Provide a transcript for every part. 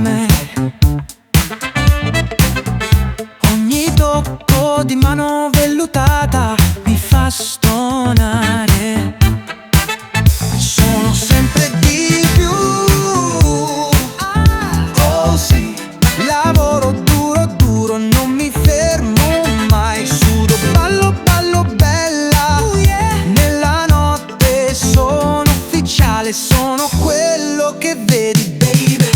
me. Ogni tocco di mano vellutata mi fa stonare. Sono sempre di più. Oh sì, lavoro duro duro, non mi fermo mai. Sudo, ballo, ballo bella. Nella notte sono ufficiale, sono quello che vedi, baby.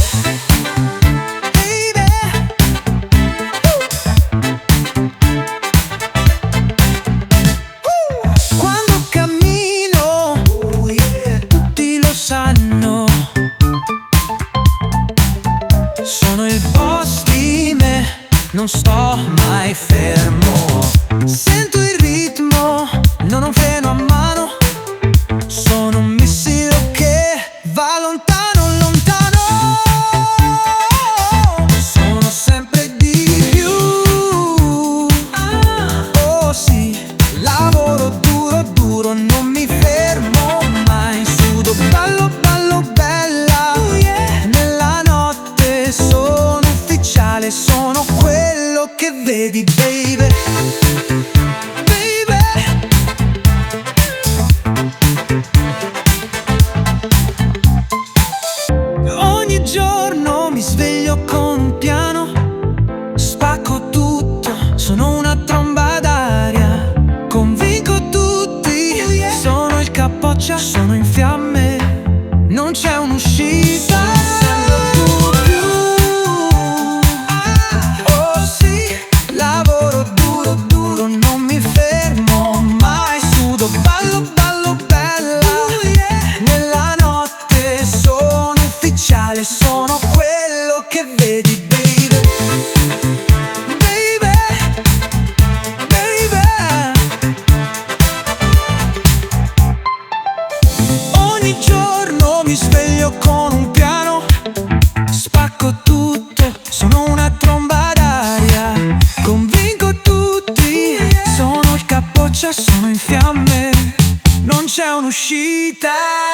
Quando cammino, tutti lo sanno. Sono il boss di me, non sto mai fermo. Sento il ritmo, non ho un freno a mano. Sono un missile che va lontano, lontano. Sono sempre di più. Oh sì, lavoro duro duro, non mi fermo mai. Sudo, ballo, ballo bella. Nella notte sono ufficiale, sono quello che vedi, baby. Ogni giorno mi sveglio con un piano, spacco tutto, sono una tromba d'aria. Convinco tutti, sono il capoccia, sono in fiamme, non c'è un'uscita. Oh sì, lavoro duro duro, non mi fermo mai. Sudo, ballo, ballo bella. Nella notte sono ufficiale, sono quello che vedi, baby. Baby, baby. Ogni giorno mi sveglio con un piano, spacco tutto, sono una tromba d'aria. Convinco tutti, sono il capoccia, sono in fiamme, non c'è un'uscita.